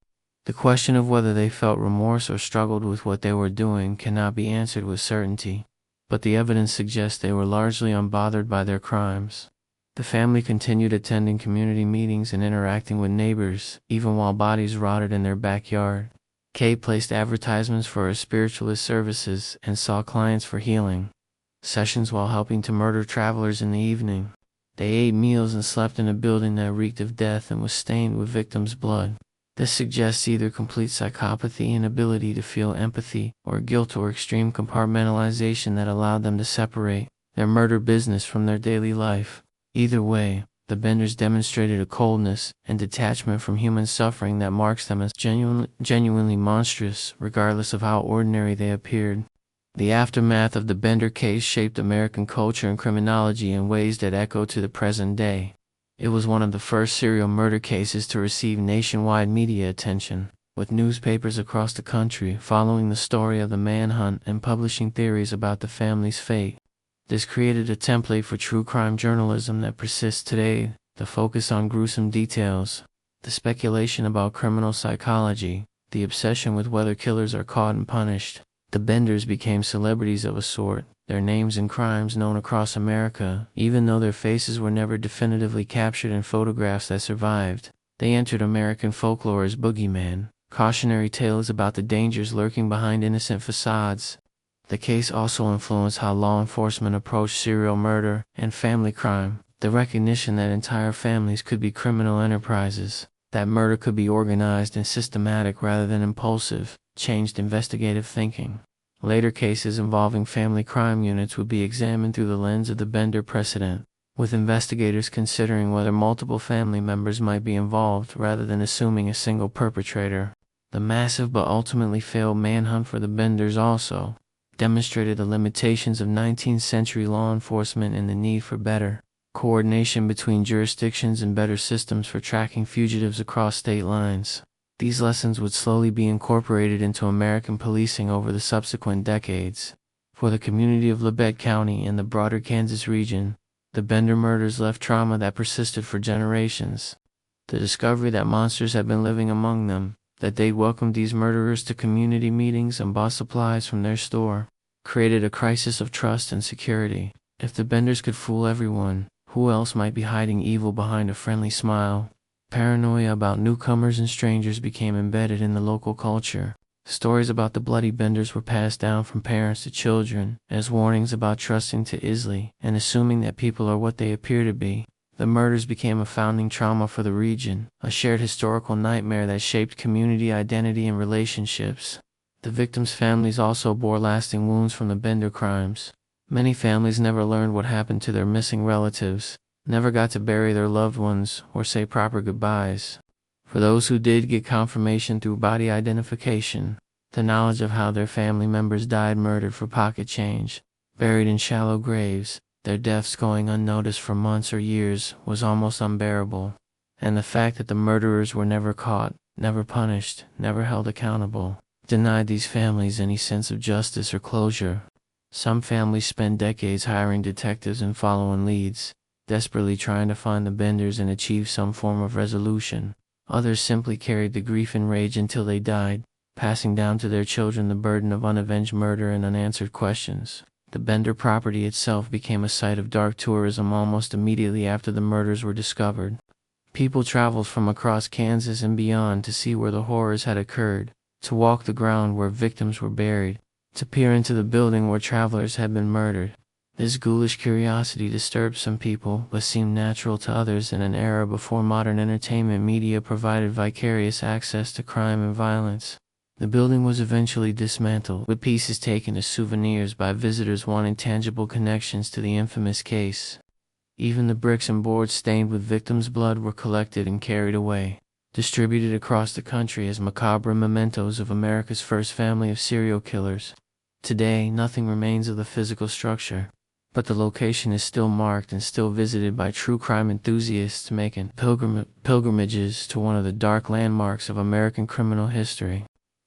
The question of whether they felt remorse or struggled with what they were doing cannot be answered with certainty, but the evidence suggests they were largely unbothered by their crimes. The family continued attending community meetings and interacting with neighbors, even while bodies rotted in their backyard. Kay placed advertisements for her spiritualist services and saw clients for healing sessions while helping to murder travelers in the evening. They ate meals and slept in a building that reeked of death and was stained with victims' blood. This suggests either complete psychopathy, inability to feel empathy, or guilt or extreme compartmentalization that allowed them to separate their murder business from their daily life. Either way, the Benders demonstrated a coldness and detachment from human suffering that marks them as genuinely monstrous, regardless of how ordinary they appeared. The aftermath of the Bender case shaped American culture and criminology in ways that echo to the present day. It was one of the first serial murder cases to receive nationwide media attention, with newspapers across the country following the story of the manhunt and publishing theories about the family's fate. This created a template for true crime journalism that persists today, the focus on gruesome details, the speculation about criminal psychology, the obsession with whether killers are caught and punished. The Benders became celebrities of a sort, their names and crimes known across America, even though their faces were never definitively captured in photographs that survived. They entered American folklore as boogeymen, cautionary tales about the dangers lurking behind innocent facades. The case also influenced how law enforcement approached serial murder and family crime, the recognition that entire families could be criminal enterprises, that murder could be organized and systematic rather than impulsive, changed investigative thinking. Later cases involving family crime units would be examined through the lens of the Bender precedent, with investigators considering whether multiple family members might be involved rather than assuming a single perpetrator. The massive but ultimately failed manhunt for the Benders also demonstrated the limitations of 19th century law enforcement and the need for better coordination between jurisdictions and better systems for tracking fugitives across state lines. These lessons would slowly be incorporated into American policing over the subsequent decades. For the community of Labette County and the broader Kansas region, the Bender murders left trauma that persisted for generations. The discovery that monsters had been living among them, that they'd welcomed these murderers to community meetings and bought supplies from their store, created a crisis of trust and security. If the Benders could fool everyone, who else might be hiding evil behind a friendly smile? Paranoia about newcomers and strangers became embedded in the local culture. Stories about the bloody Benders were passed down from parents to children as warnings about trusting too easily and assuming that people are what they appear to be. The murders became a founding trauma for the region, a shared historical nightmare that shaped community identity and relationships. The victims' families also bore lasting wounds from the Bender crimes. Many families never learned what happened to their missing relatives, never got to bury their loved ones or say proper goodbyes. For those who did get confirmation through body identification, the knowledge of how their family members died murdered for pocket change, buried in shallow graves, their deaths going unnoticed for months or years, was almost unbearable. And the fact that the murderers were never caught, never punished, never held accountable, denied these families any sense of justice or closure. Some families spent decades hiring detectives and following leads, desperately trying to find the Benders and achieve some form of resolution. Others simply carried the grief and rage until they died, passing down to their children the burden of unavenged murder and unanswered questions. The Bender property itself became a site of dark tourism almost immediately after the murders were discovered. People traveled from across Kansas and beyond to see where the horrors had occurred, to walk the ground where victims were buried, to peer into the building where travelers had been murdered. This ghoulish curiosity disturbed some people, but seemed natural to others in an era before modern entertainment media provided vicarious access to crime and violence. The building was eventually dismantled, with pieces taken as souvenirs by visitors wanting tangible connections to the infamous case. Even the bricks and boards stained with victims' blood were collected and carried away, distributed across the country as macabre mementos of America's first family of serial killers. Today, nothing remains of the physical structure, but the location is still marked and still visited by true crime enthusiasts making pilgrimages to one of the dark landmarks of American criminal history.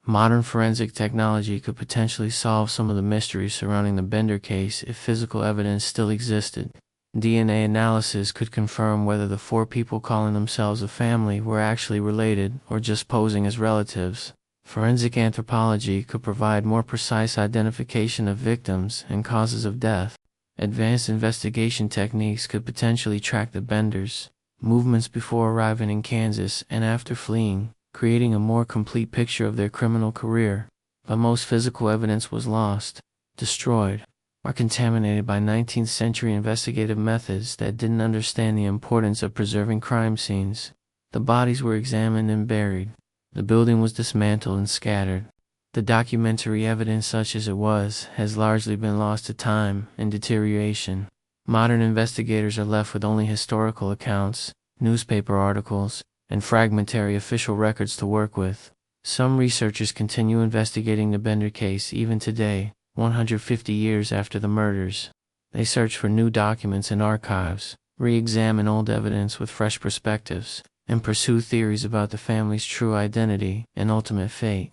Modern forensic technology could potentially solve some of the mysteries surrounding the Bender case if physical evidence still existed. DNA analysis could confirm whether the 4 people calling themselves a family were actually related or just posing as relatives. Forensic anthropology could provide more precise identification of victims and causes of death. Advanced investigation techniques could potentially track the Benders' movements before arriving in Kansas and after fleeing, creating a more complete picture of their criminal career. But most physical evidence was lost, destroyed, or contaminated by 19th century investigative methods that didn't understand the importance of preserving crime scenes. The bodies were examined and buried. The building was dismantled and scattered. The documentary evidence, such as it was, has largely been lost to time and deterioration. Modern investigators are left with only historical accounts, newspaper articles, and fragmentary official records to work with. Some researchers continue investigating the Bender case even today, 150 years after the murders. They search for new documents and archives, re-examine old evidence with fresh perspectives, and pursue theories about the family's true identity and ultimate fate.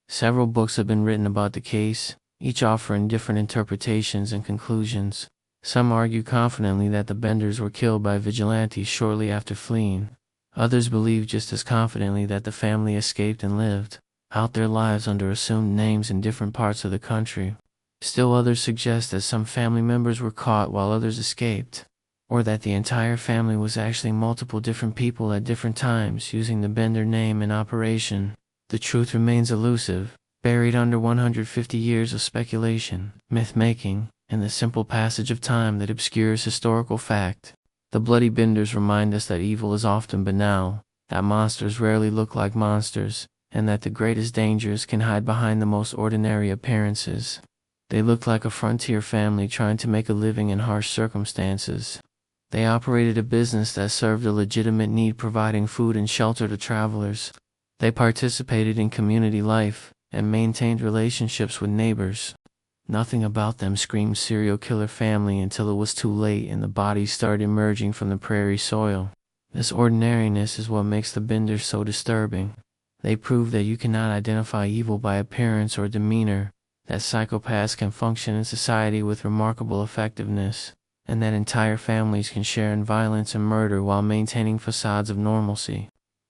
Several books have been written about the case, each offering different interpretations and conclusions. Some argue confidently that the Benders were killed by vigilantes shortly after fleeing. Others believe just as confidently that the family escaped and lived out their lives under assumed names in different parts of the country. Still others suggest that some family members were caught while others escaped, or that the entire family was actually multiple different people at different times using the Bender name in operation. The truth remains elusive, buried under 150 years of speculation, myth-making, and the simple passage of time that obscures historical fact. The bloody Benders remind us that evil is often banal, that monsters rarely look like monsters, and that the greatest dangers can hide behind the most ordinary appearances. They looked like a frontier family trying to make a living in harsh circumstances. They operated a business that served a legitimate need, providing food and shelter to travelers. They participated in community life and maintained relationships with neighbors. Nothing about them screamed serial killer family until it was too late and the bodies started emerging from the prairie soil. This ordinariness is what makes the Benders so disturbing. They prove that you cannot identify evil by appearance or demeanor, that psychopaths can function in society with remarkable effectiveness, and that entire families can share in violence and murder while maintaining facades of normalcy.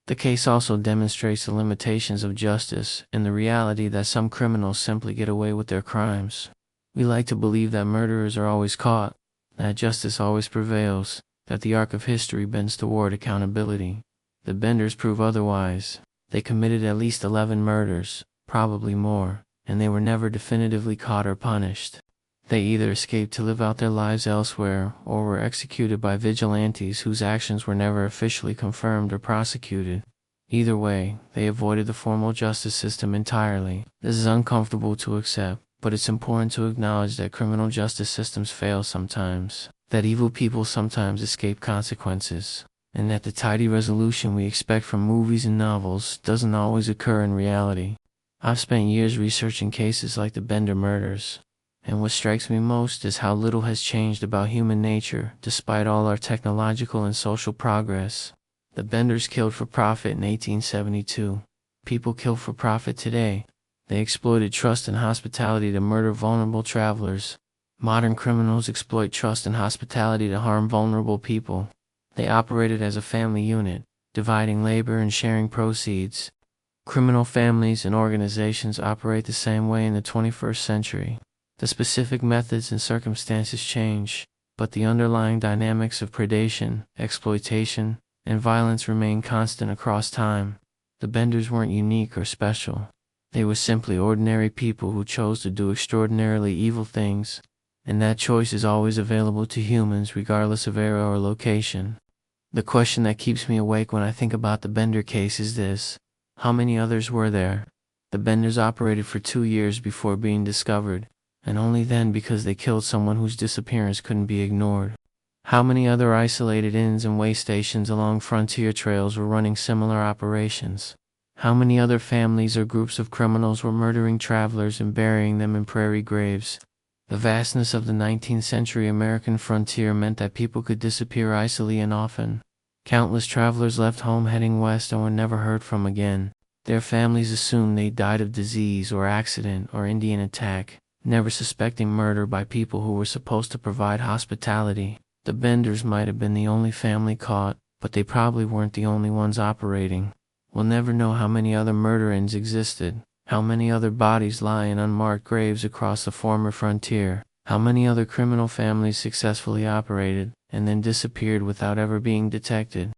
The case also demonstrates the limitations of justice and the reality that some criminals simply get away with their crimes. We like to believe that murderers are always caught, that justice always prevails, that the arc of history bends toward accountability. The Benders prove otherwise. They committed at least 11 murders, probably more, and they were never definitively caught or punished. They either escaped to live out their lives elsewhere or were executed by vigilantes whose actions were never officially confirmed or prosecuted. Either way, they avoided the formal justice system entirely. This is uncomfortable to accept, but it's important to acknowledge that criminal justice systems fail sometimes, that evil people sometimes escape consequences, and that the tidy resolution we expect from movies and novels doesn't always occur in reality. I've spent years researching cases like the Bender murders, and what strikes me most is how little has changed about human nature despite all our technological and social progress. The Benders killed for profit in 1872. People kill for profit today. They exploited trust and hospitality to murder vulnerable travelers. Modern criminals exploit trust and hospitality to harm vulnerable people. They operated as a family unit, dividing labor and sharing proceeds. Criminal families and organizations operate the same way in the 21st century. The specific methods and circumstances change, but the underlying dynamics of predation, exploitation, and violence remain constant across time. The Benders weren't unique or special. They were simply ordinary people who chose to do extraordinarily evil things, and that choice is always available to humans regardless of era or location. The question that keeps me awake when I think about the Bender case is this: how many others were there? The Benders operated for 2 years before being discovered, and only then because they killed someone whose disappearance couldn't be ignored. How many other isolated inns and way stations along frontier trails were running similar operations? How many other families or groups of criminals were murdering travelers and burying them in prairie graves? The vastness of the 19th century American frontier meant that people could disappear easily and often. Countless travelers left home heading west and were never heard from again. Their families assumed they died of disease or accident or Indian attack, never suspecting murder by people who were supposed to provide hospitality. The Benders might have been the only family caught, but they probably weren't the only ones operating. We'll never know how many other murder-ins existed, how many other bodies lie in unmarked graves across the former frontier, how many other criminal families successfully operated and then disappeared without ever being detected.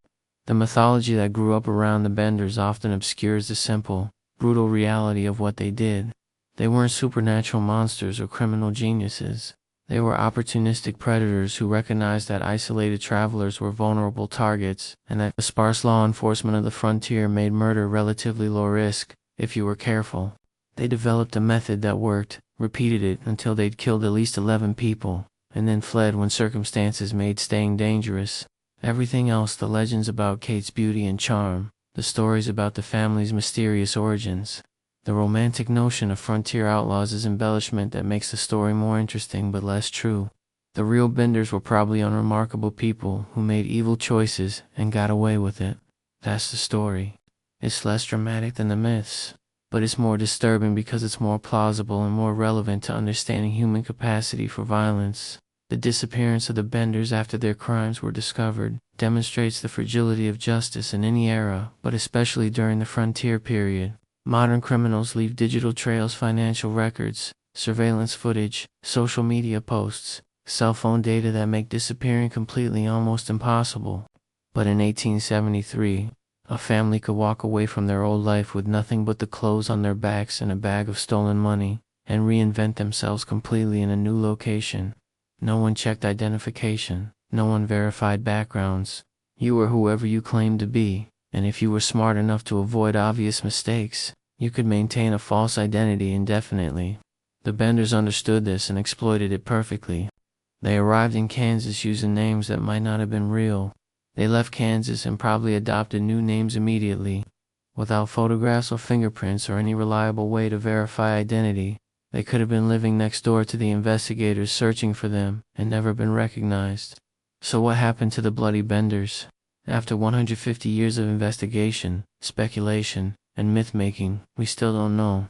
The mythology that grew up around the Benders often obscures the simple, brutal reality of what they did. They weren't supernatural monsters or criminal geniuses. They were opportunistic predators who recognized that isolated travelers were vulnerable targets and that the sparse law enforcement of the frontier made murder relatively low risk, if you were careful. They developed a method that worked, repeated it until they'd killed at least 11 people, and then fled when circumstances made staying dangerous. Everything else, the legends about Kate's beauty and charm, the stories about the family's mysterious origins, the romantic notion of frontier outlaws is embellishment that makes the story more interesting but less true. The real Benders were probably unremarkable people who made evil choices and got away with it. That's the story. It's less dramatic than the myths, but it's more disturbing because it's more plausible and more relevant to understanding human capacity for violence. The disappearance of the Benders after their crimes were discovered demonstrates the fragility of justice in any era, but especially during the frontier period. Modern criminals leave digital trails, financial records, surveillance footage, social media posts, cell phone data that make disappearing completely almost impossible. But in 1873, a family could walk away from their old life with nothing but the clothes on their backs and a bag of stolen money, and reinvent themselves completely in a new location. No one checked identification, no one verified backgrounds. You were whoever you claimed to be, and if you were smart enough to avoid obvious mistakes, you could maintain a false identity indefinitely. The Benders understood this and exploited it perfectly. They arrived in Kansas using names that might not have been real. They left Kansas and probably adopted new names immediately. Without photographs or fingerprints or any reliable way to verify identity, they could have been living next door to the investigators searching for them and never been recognized. So what happened to the bloody Benders? After 150 years of investigation, speculation, and myth-making, we still don't know.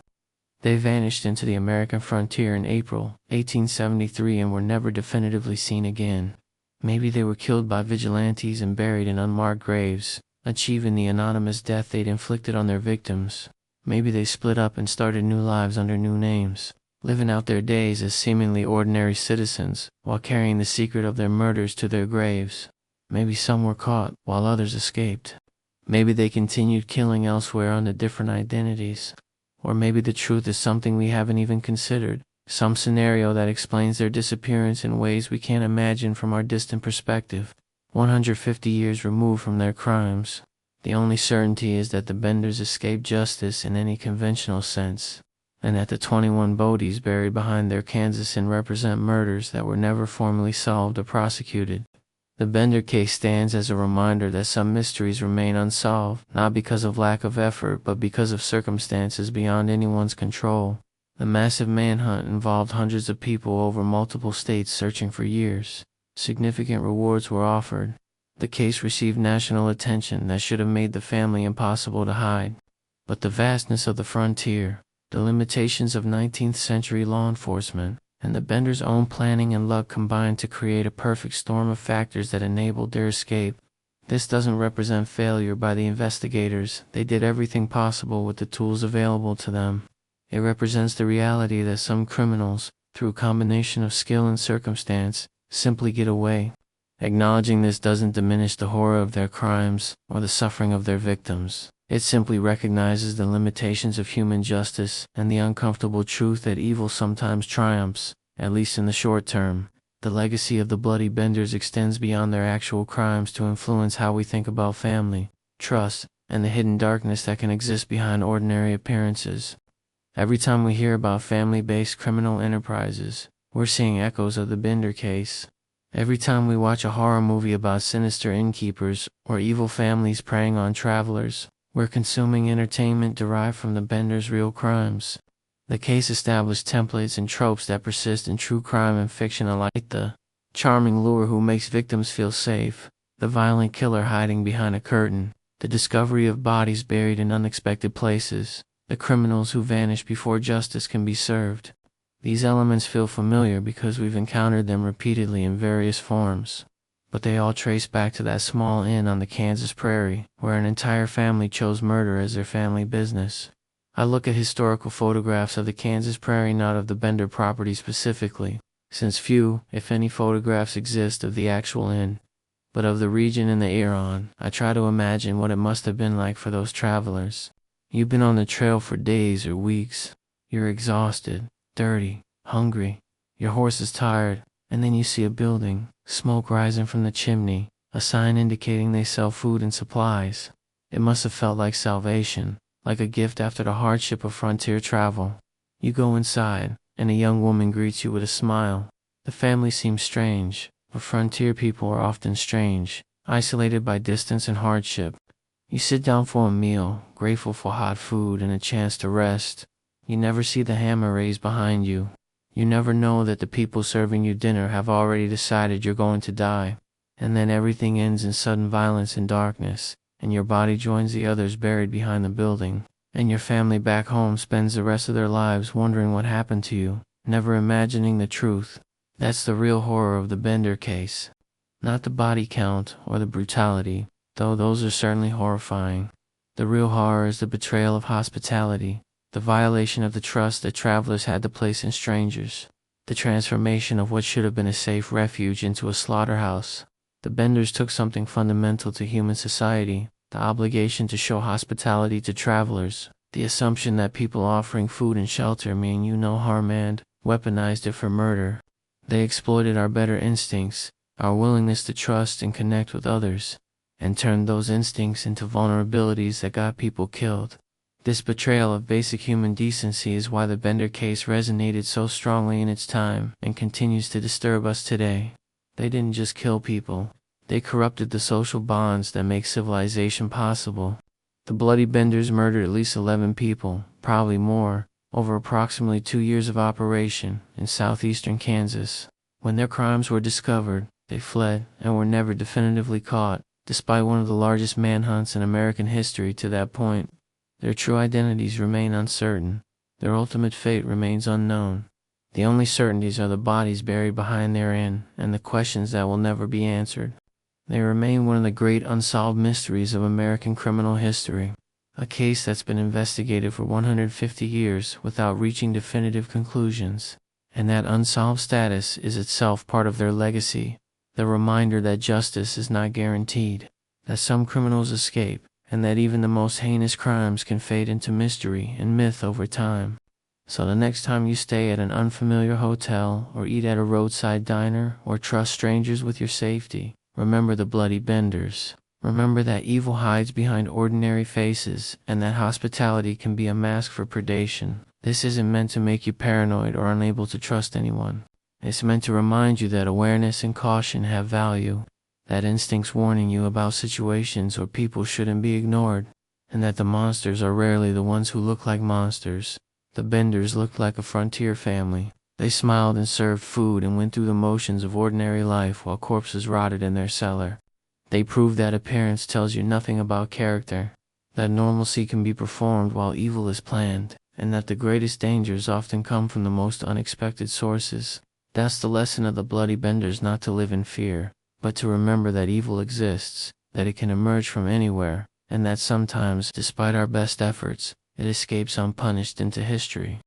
They vanished into the American frontier in April 1873 and were never definitively seen again. Maybe they were killed by vigilantes and buried in unmarked graves, achieving the anonymous death they'd inflicted on their victims. Maybe they split up and started new lives under new names, living out their days as seemingly ordinary citizens while carrying the secret of their murders to their graves. Maybe some were caught while others escaped. Maybe they continued killing elsewhere under different identities. Or maybe the truth is something we haven't even considered, some scenario that explains their disappearance in ways we can't imagine from our distant perspective, 150 years removed from their crimes. The only certainty is that the Benders escaped justice in any conventional sense, and that the 21 bodies buried behind their Kansas Inn represent murders that were never formally solved or prosecuted. The Bender case stands as a reminder that some mysteries remain unsolved, not because of lack of effort but because of circumstances beyond anyone's control. The massive manhunt involved hundreds of people over multiple states searching for years. Significant rewards were offered. The case received national attention that should have made the family impossible to hide. But the vastness of the frontier, the limitations of 19th century law enforcement, and the Benders' own planning and luck combined to create a perfect storm of factors that enabled their escape. This doesn't represent failure by the investigators. They did everything possible with the tools available to them. It represents the reality that some criminals, through a combination of skill and circumstance, simply get away. Acknowledging this doesn't diminish the horror of their crimes or the suffering of their victims. It simply recognizes the limitations of human justice and the uncomfortable truth that evil sometimes triumphs, at least in the short term. The legacy of the bloody Benders extends beyond their actual crimes to influence how we think about family, trust, and the hidden darkness that can exist behind ordinary appearances. Every time we hear about family-based criminal enterprises, we're seeing echoes of the Bender case. Every time we watch a horror movie about sinister innkeepers or evil families preying on travelers, we're consuming entertainment derived from the Benders' real crimes. The case established templates and tropes that persist in true crime and fiction alike: the charming lure who makes victims feel safe, the violent killer hiding behind a curtain, the discovery of bodies buried in unexpected places, the criminals who vanish before justice can be served. These elements feel familiar because we've encountered them repeatedly in various forms. But they all trace back to that small inn on the Kansas prairie, where an entire family chose murder as their family business. I look at historical photographs of the Kansas prairie, not of the Bender property specifically, since few, if any, photographs exist of the actual inn, but of the region and the era. I try to imagine what it must have been like for those travelers. You've been on the trail for days or weeks. You're exhausted, dirty, hungry. Your horse is tired, and then you see a building, smoke rising from the chimney, a sign indicating they sell food and supplies. It must have felt like salvation, like a gift after the hardship of frontier travel. You go inside, and a young woman greets you with a smile. The family seems strange, but frontier people are often strange, isolated by distance and hardship. You sit down for a meal, grateful for hot food and a chance to rest. You never see the hammer raised behind you. You never know that the people serving you dinner have already decided you're going to die. And then everything ends in sudden violence and darkness, and your body joins the others buried behind the building. And your family back home spends the rest of their lives wondering what happened to you, never imagining the truth. That's the real horror of the Bender case. Not the body count or the brutality, though those are certainly horrifying. The real horror is the betrayal of hospitality, the violation of the trust that travelers had to place in strangers, the transformation of what should have been a safe refuge into a slaughterhouse. The Benders took something fundamental to human society, the obligation to show hospitality to travelers, the assumption that people offering food and shelter mean you no harm, and weaponized it for murder. They exploited our better instincts, our willingness to trust and connect with others, and turned those instincts into vulnerabilities that got people killed. This betrayal of basic human decency is why the Bender case resonated so strongly in its time and continues to disturb us today. They didn't just kill people, they corrupted the social bonds that make civilization possible. The Bloody Benders murdered at least 11 people, probably more, over approximately 2 years of operation in southeastern Kansas. When their crimes were discovered, they fled and were never definitively caught, despite one of the largest manhunts in American history to that point. Their true identities remain uncertain. Their ultimate fate remains unknown. The only certainties are the bodies buried behind their inn and the questions that will never be answered. They remain one of the great unsolved mysteries of American criminal history. A case that's been investigated for 150 years without reaching definitive conclusions. And that unsolved status is itself part of their legacy. The reminder that justice is not guaranteed, that some criminals escape, and that even the most heinous crimes can fade into mystery and myth over time. So the next time you stay at an unfamiliar hotel, or eat at a roadside diner, or trust strangers with your safety, remember the Bloody Benders. Remember that evil hides behind ordinary faces, and that hospitality can be a mask for predation. This isn't meant to make you paranoid or unable to trust anyone. It's meant to remind you that awareness and caution have value, that instincts warning you about situations or people shouldn't be ignored, and that the monsters are rarely the ones who look like monsters. The Benders looked like a frontier family. They smiled and served food and went through the motions of ordinary life while corpses rotted in their cellar. They proved that appearance tells you nothing about character, that normalcy can be performed while evil is planned, and that the greatest dangers often come from the most unexpected sources. That's the lesson of the Bloody Benders, not to live in fear, but to remember that evil exists, that it can emerge from anywhere, and that sometimes, despite our best efforts, it escapes unpunished into history.